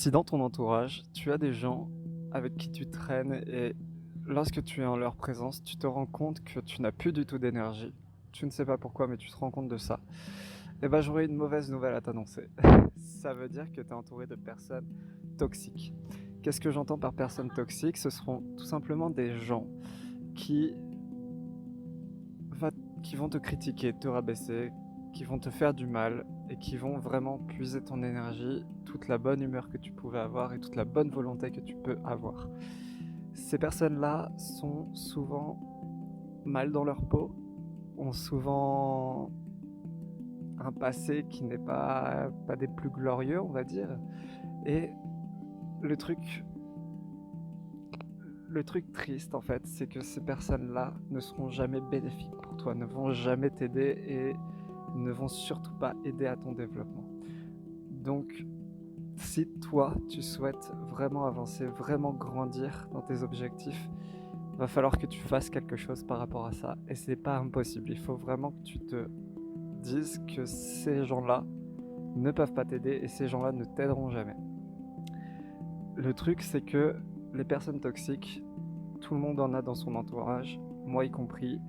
Si dans ton entourage, tu as des gens avec qui tu traînes et lorsque tu es en leur présence, tu te rends compte que tu n'as plus du tout d'énergie. Tu ne sais pas pourquoi, mais tu te rends compte de ça. Eh ben, j'aurais une mauvaise nouvelle à t'annoncer. Ça veut dire que tu es entouré de personnes toxiques. Qu'est-ce que j'entends par personnes toxiques? Ce seront tout simplement des gens qui, va- qui vont te critiquer, te rabaisser, qui vont te faire du mal et qui vont vraiment puiser ton énergie, toute la bonne humeur que tu pouvais avoir et toute la bonne volonté que tu peux avoir. Ces personnes-là sont souvent mal dans leur peau, ont souvent un passé qui n'est pas des plus glorieux, on va dire. Et le truc, le truc triste, en fait, c'est que ces personnes-là ne seront jamais bénéfiques pour toi, ne vont jamais t'aider et ne vont surtout pas aider à ton développement. Donc, si toi, tu souhaites vraiment avancer, vraiment grandir dans tes objectifs, va falloir que tu fasses quelque chose par rapport à ça. Et c'est pas impossible. Il faut vraiment que tu te dises que ces gens-là ne peuvent pas t'aider et ces gens-là ne t'aideront jamais. Le truc, c'est que les personnes toxiques, tout le monde en a dans son entourage, moi y compris.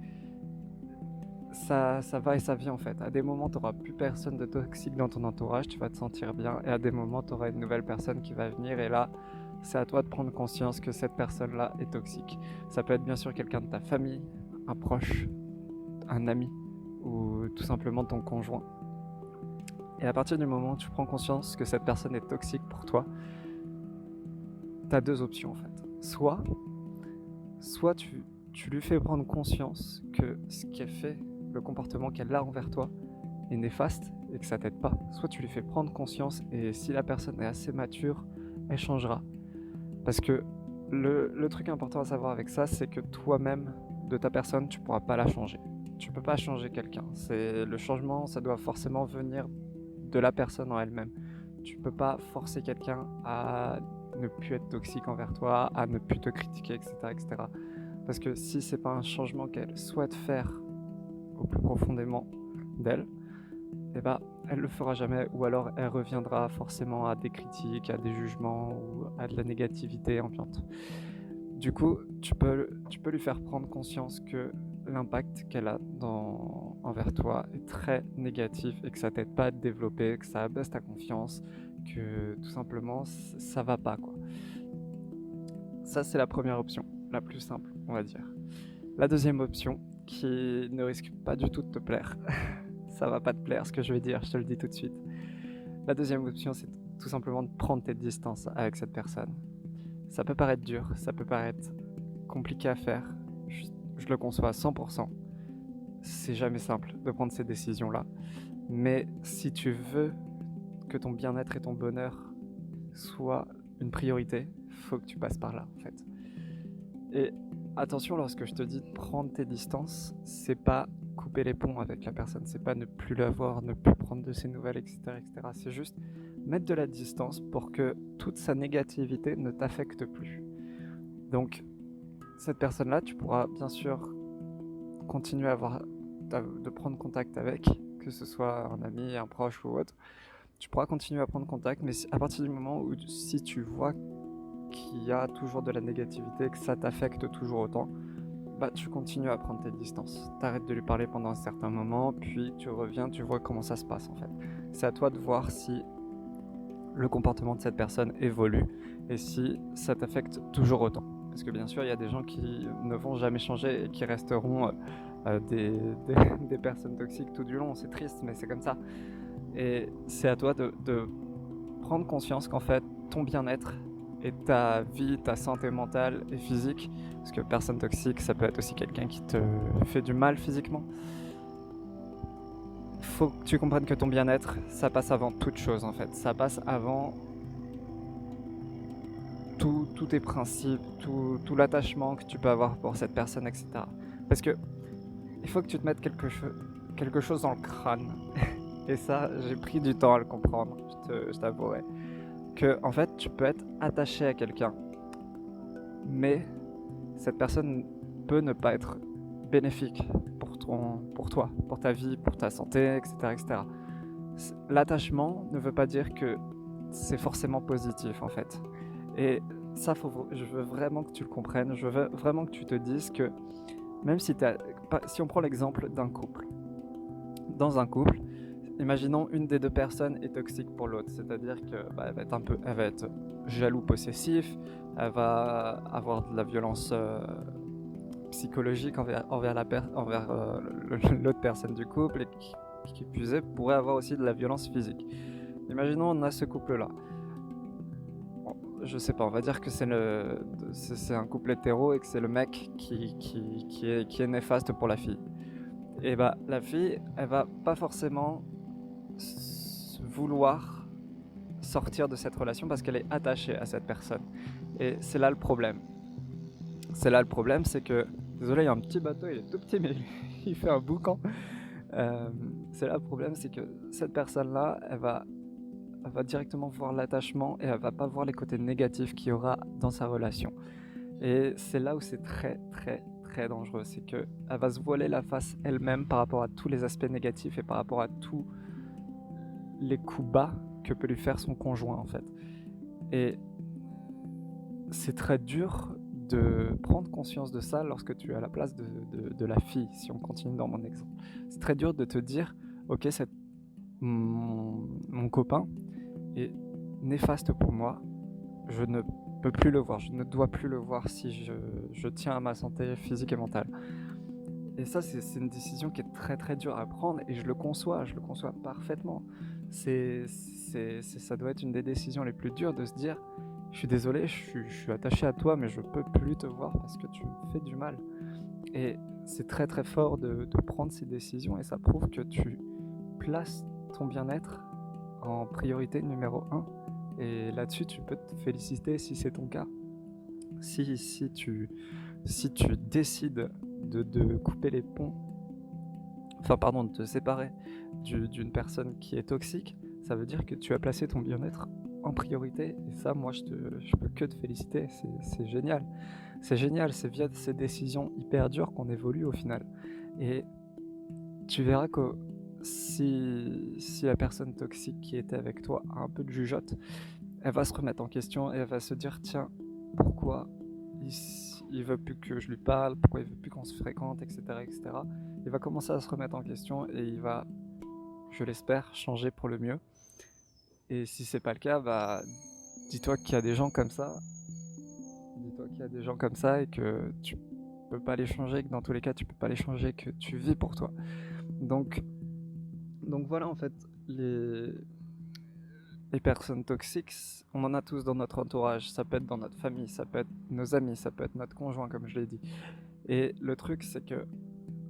Ça va et ça vient en fait. À des moments, tu n'auras plus personne de toxique dans ton entourage, tu vas te sentir bien. Et à des moments, tu auras une nouvelle personne qui va venir. Et là, c'est à toi de prendre conscience que cette personne-là est toxique. Ça peut être bien sûr quelqu'un de ta famille, un proche, un ami ou tout simplement ton conjoint. Et à partir du moment où tu prends conscience que cette personne est toxique pour toi, tu as deux options en fait. Soit tu lui fais prendre conscience que ce qu'elle fait, le comportement qu'elle a envers toi, est néfaste et que ça t'aide pas. Soit tu lui fais prendre conscience et si la personne est assez mature, elle changera. Parce que le truc important à savoir avec ça, c'est que toi-même, de ta personne, tu pourras pas la changer. Tu peux pas changer quelqu'un. Le changement, ça doit forcément venir de la personne en elle-même. Tu peux pas forcer quelqu'un à ne plus être toxique envers toi, à ne plus te critiquer, etc., etc. Parce que si c'est pas un changement qu'elle souhaite faire au plus profondément d'elle, eh ben, elle le fera jamais, ou alors elle reviendra forcément à des critiques, à des jugements ou à de la négativité ambiante. Du coup, tu peux lui faire prendre conscience que l'impact qu'elle a envers toi est très négatif et que ça t'aide pas à te développer, que ça abaisse ta confiance, que tout simplement ça va pas quoi. Ça c'est la première option, la plus simple, on va dire. La deuxième option, qui ne risque pas du tout de te plaire, ça va pas te plaire ce que je vais dire, je te le dis tout de suite. La deuxième option, c'est tout simplement de prendre tes distances avec cette personne. Ça peut paraître dur, ça peut paraître compliqué à faire, je le conçois à 100%. C'est jamais simple de prendre ces décisions-là. Mais si tu veux que ton bien-être et ton bonheur soient une priorité, faut que tu passes par là en fait. Et attention, lorsque je te dis de prendre tes distances, c'est pas couper les ponts avec la personne, c'est pas ne plus la voir, ne plus prendre de ses nouvelles, etc., etc. C'est juste mettre de la distance pour que toute sa négativité ne t'affecte plus. Donc, cette personne-là, tu pourras bien sûr continuer de prendre contact avec, que ce soit un ami, un proche ou autre. Tu pourras continuer à prendre contact, mais à partir du moment où si tu vois qu'il y a toujours de la négativité, que ça t'affecte toujours autant, bah tu continues à prendre tes distances. T'arrêtes de lui parler pendant un certain moment, puis tu reviens, tu vois comment ça se passe en fait. C'est à toi de voir si le comportement de cette personne évolue et si ça t'affecte toujours autant. Parce que bien sûr, il y a des gens qui ne vont jamais changer et qui resteront des personnes toxiques tout du long. C'est triste, mais c'est comme ça. Et c'est à toi de prendre conscience qu'en fait, ton bien-être et ta vie, ta santé mentale et physique, parce que personne toxique, ça peut être aussi quelqu'un qui te fait du mal physiquement. Faut que tu comprennes que ton bien-être, ça passe avant toute chose en fait. Ça passe avant tous tes principes, tout l'attachement que tu peux avoir pour cette personne, etc. Parce que il faut que tu te mettes quelque chose dans le crâne. Et ça, j'ai pris du temps à le comprendre, je t'avouerai. Que en fait, tu peux être attaché à quelqu'un, mais cette personne peut ne pas être bénéfique pour toi, pour ta vie, pour ta santé, etc., etc. L'attachement ne veut pas dire que c'est forcément positif en fait. Et ça, je veux vraiment que tu le comprennes, je veux vraiment que tu te dises que même si on prend l'exemple d'un couple, dans un couple, imaginons une des deux personnes est toxique pour l'autre, c'est-à-dire que elle va être jaloux possessif, elle va avoir de la violence psychologique envers l'autre personne du couple et qui plus est pourrait avoir aussi de la violence physique. Imaginons on a ce couple-là. Je sais pas, on va dire que c'est un couple hétéro et que c'est le mec qui est néfaste pour la fille. Et bah la fille, elle va pas forcément vouloir sortir de cette relation parce qu'elle est attachée à cette personne. Et c'est là le problème. C'est là le problème, c'est que, désolé, il y a un petit bateau, il est tout petit mais il fait un boucan. C'est là le problème, c'est que cette personne-là, elle va directement voir l'attachement et elle va pas voir les côtés négatifs qu'il y aura dans sa relation. Et c'est là où c'est très très très dangereux, c'est qu'elle va se voiler la face elle-même par rapport à tous les aspects négatifs et par rapport à tous les coups bas que peut lui faire son conjoint en fait. Et c'est très dur de prendre conscience de ça lorsque tu es à la place de la fille, si on continue dans mon exemple. C'est très dur de te dire, ok, mon copain est néfaste pour moi, je ne peux plus le voir, je ne dois plus le voir si je tiens à ma santé physique et mentale. Et ça, c'est une décision qui est très très dure à prendre et je le conçois parfaitement. Ça doit être une des décisions les plus dures de se dire, je suis désolé, je suis attaché à toi, mais je peux plus te voir parce que tu me fais du mal. Et c'est très très fort de prendre ces décisions et ça prouve que tu places ton bien-être en priorité numéro 1. Et là-dessus, tu peux te féliciter si c'est ton cas. Si tu décides de couper les ponts, de te séparer d'une personne qui est toxique, ça veut dire que tu as placé ton bien-être en priorité. Et ça, moi, je peux que te féliciter. C'est génial. C'est génial. C'est via ces décisions hyper dures qu'on évolue au final. Et tu verras que si la personne toxique qui était avec toi a un peu de jugeote, elle va se remettre en question et elle va se dire, tiens, pourquoi il veut plus que je lui parle, pourquoi il veut plus qu'on se fréquente, etc., etc. Il va commencer à se remettre en question et il va, je l'espère, changer pour le mieux. Et si c'est pas le cas, dis-toi qu'il y a des gens comme ça. Dis-toi qu'il y a des gens comme ça et que tu peux pas les changer, que dans tous les cas tu peux pas les changer, que tu vis pour toi. Donc voilà, en fait, les personnes toxiques, on en a tous dans notre entourage. Ça peut être dans notre famille, ça peut être nos amis, ça peut être notre conjoint, comme je l'ai dit. Et le truc, c'est que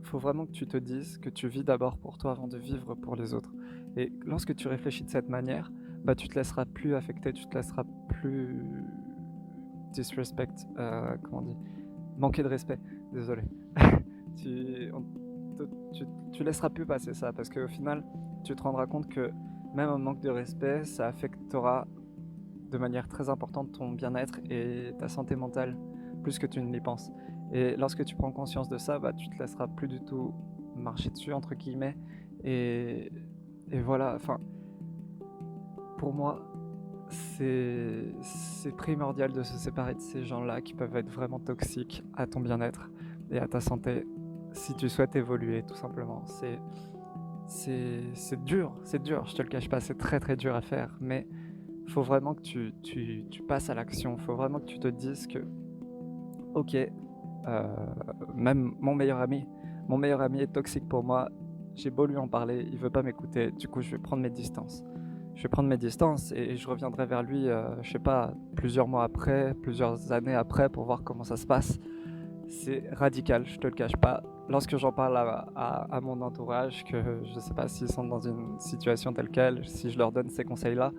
faut vraiment que tu te dises que tu vis d'abord pour toi avant de vivre pour les autres. Et lorsque tu réfléchis de cette manière, tu te laisseras plus affecter, tu te laisseras plus comment on dit, manquer de respect, désolé. tu laisseras plus passer ça parce qu'au final, tu te rendras compte que même un manque de respect, ça affectera de manière très importante ton bien-être et ta santé mentale, plus que tu ne l'y penses. Et lorsque tu prends conscience de ça, tu te laisseras plus du tout marcher dessus, entre guillemets. Et voilà, pour moi, c'est primordial de se séparer de ces gens-là qui peuvent être vraiment toxiques à ton bien-être et à ta santé si tu souhaites évoluer, tout simplement. C'est dur, je te le cache pas, c'est très très dur à faire, mais il faut vraiment que tu passes à l'action, il faut vraiment que tu te dises que, ok, même mon meilleur ami est toxique pour moi, j'ai beau lui en parler, il veut pas m'écouter, du coup je vais prendre mes distances. Et je reviendrai vers lui, je sais pas, plusieurs mois après, plusieurs années après pour voir comment ça se passe. C'est radical, je te le cache pas. Lorsque j'en parle à mon entourage, que je sais pas s'ils sont dans une situation telle quelle, si je leur donne ces conseils-là,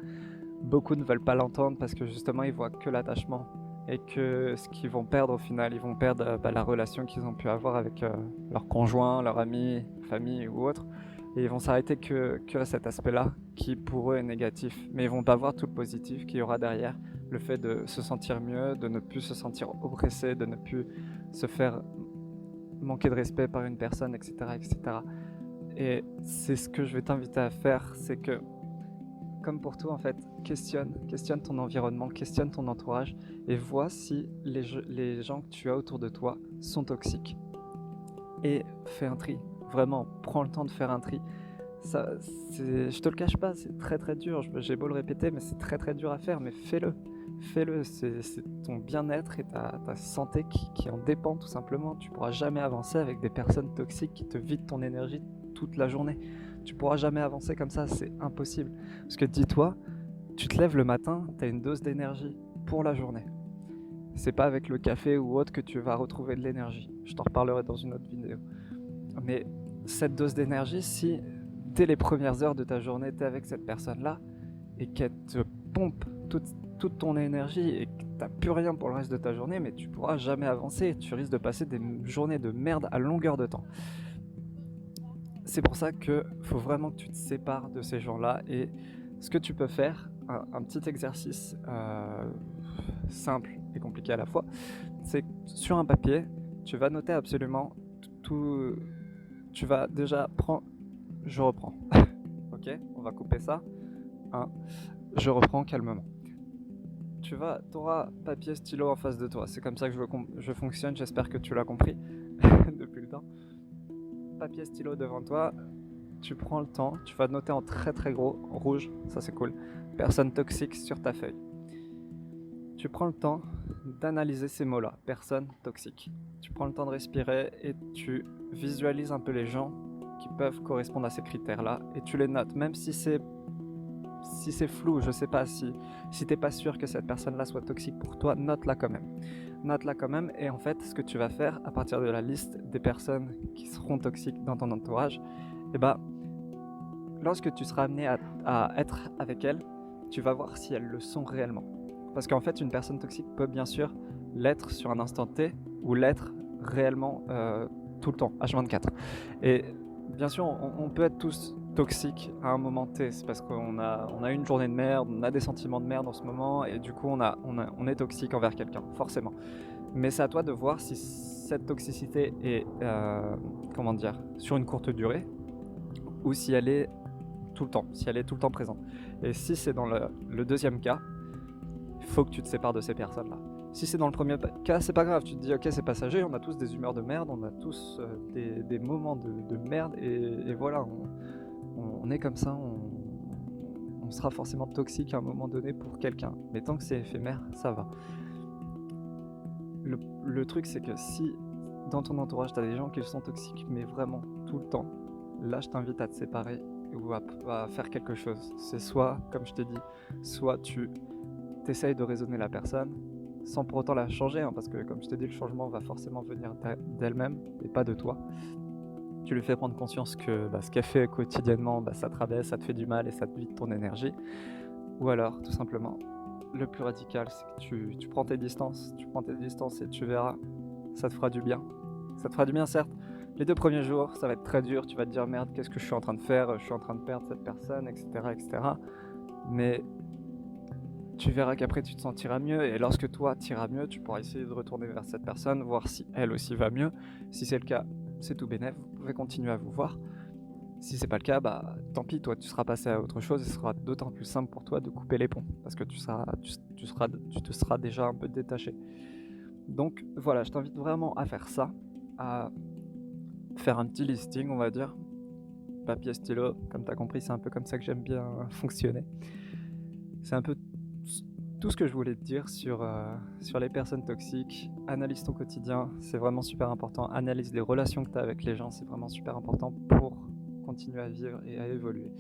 beaucoup ne veulent pas l'entendre parce que justement ils voient que l'attachement et que ce qu'ils vont perdre au final, ils vont perdre la relation qu'ils ont pu avoir avec leur conjoint, leur ami, famille ou autre. Et ils vont s'arrêter que à cet aspect-là qui pour eux est négatif. Mais ils vont pas voir tout le positif qu'il y aura derrière. Le fait de se sentir mieux, de ne plus se sentir oppressé, de ne plus se faire manquer de respect par une personne, etc., etc. Et c'est ce que je vais t'inviter à faire, c'est que comme pour tout en fait, questionne ton environnement, questionne ton entourage et vois si les gens que tu as autour de toi sont toxiques. Et fais un tri, vraiment, prends le temps de faire un tri. Ça, je te le cache pas, c'est très très dur, j'ai beau le répéter, mais c'est très très dur à faire, mais fais-le. Fais-le, c'est ton bien-être et ta santé qui en dépend tout simplement. Tu pourras jamais avancer avec des personnes toxiques qui te vident ton énergie toute la journée. Tu pourras jamais avancer comme ça, c'est impossible. Parce que dis-toi, tu te lèves le matin, tu as une dose d'énergie pour la journée. C'est pas avec le café ou autre que tu vas retrouver de l'énergie. Je t'en reparlerai dans une autre vidéo. Mais cette dose d'énergie, si dès les premières heures de ta journée, tu es avec cette personne-là et qu'elle te pompe toute ton énergie et que t'as plus rien pour le reste de ta journée, mais tu pourras jamais avancer. Tu risques de passer des journées de merde à longueur de temps. C'est pour ça qu'il faut vraiment que tu te sépares de ces gens-là. Et ce que tu peux faire, un petit exercice simple et compliqué à la fois, c'est que sur un papier, tu vas noter absolument tout. Tu vas déjà prendre. Je reprends. Ok, on va couper ça. Je reprends calmement. Tu auras papier, stylo en face de toi. C'est comme ça que je fonctionne. J'espère que tu l'as compris depuis le temps. Papier, stylo devant toi. Tu prends le temps. Tu vas noter en très très gros, en rouge. Ça c'est cool. Personne toxique sur ta feuille. Tu prends le temps d'analyser ces mots-là. Personne toxique. Tu prends le temps de respirer et tu visualises un peu les gens qui peuvent correspondre à ces critères-là et tu les notes, même si c'est flou, je sais pas, si t'es pas sûr que cette personne-là soit toxique pour toi, note-la quand même. Note-la quand même et en fait, ce que tu vas faire à partir de la liste des personnes qui seront toxiques dans ton entourage, et lorsque tu seras amené à être avec elles, tu vas voir si elles le sont réellement. Parce qu'en fait, une personne toxique peut bien sûr l'être sur un instant T ou l'être réellement tout le temps, H24. Et bien sûr, on peut être tous toxiques à un moment T, c'est parce qu'on a une journée de merde, on a des sentiments de merde en ce moment, et du coup on est toxique envers quelqu'un, forcément. Mais c'est à toi de voir si cette toxicité est, sur une courte durée, ou si elle est tout le temps, si elle est tout le temps présente. Et si c'est dans le deuxième cas, il faut que tu te sépares de ces personnes-là. Si c'est dans le premier cas, c'est pas grave, tu te dis ok, c'est passager, on a tous des humeurs de merde, on a tous des moments de merde, et voilà, on est comme ça, on sera forcément toxique à un moment donné pour quelqu'un. Mais tant que c'est éphémère, ça va. Le truc, c'est que si dans ton entourage, tu as des gens qui sont toxiques, mais vraiment tout le temps, là, je t'invite à te séparer ou à faire quelque chose. C'est soit, comme je t'ai dit, soit tu t'essayes de raisonner la personne, sans pour autant la changer, hein, parce que comme je t'ai dit, le changement va forcément venir d'elle-même et pas de toi. Tu lui fais prendre conscience que ce qu'elle fait quotidiennement, ça te rabaisse, ça te fait du mal et ça te vide ton énergie. Ou alors, tout simplement, le plus radical, c'est que tu prends tes distances, et tu verras, ça te fera du bien. Ça te fera du bien, certes. Les 2 premiers jours, ça va être très dur, tu vas te dire merde, qu'est-ce que je suis en train de faire, je suis en train de perdre cette personne, etc. etc. Mais tu verras qu'après tu te sentiras mieux, et lorsque toi t'iras mieux, tu pourras essayer de retourner vers cette personne, voir si elle aussi va mieux. Si c'est le cas, c'est tout bénef, vous pouvez continuer à vous voir. Si c'est pas le cas, tant pis, toi tu seras passé à autre chose et ce sera d'autant plus simple pour toi de couper les ponts, parce que tu te seras déjà un peu détaché. Donc voilà, je t'invite vraiment à faire ça, à faire un petit listing, on va dire. Papier, stylo, comme tu as compris, c'est un peu comme ça que j'aime bien fonctionner. C'est un peu tout ce que je voulais te dire sur les personnes toxiques. Analyse ton quotidien, c'est vraiment super important. Analyse les relations que tu as avec les gens, c'est vraiment super important pour continuer à vivre et à évoluer.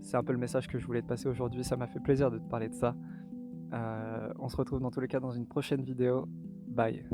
C'est un peu le message que je voulais te passer aujourd'hui. Ça m'a fait plaisir de te parler de ça. On se retrouve dans tous les cas dans une prochaine vidéo. Bye.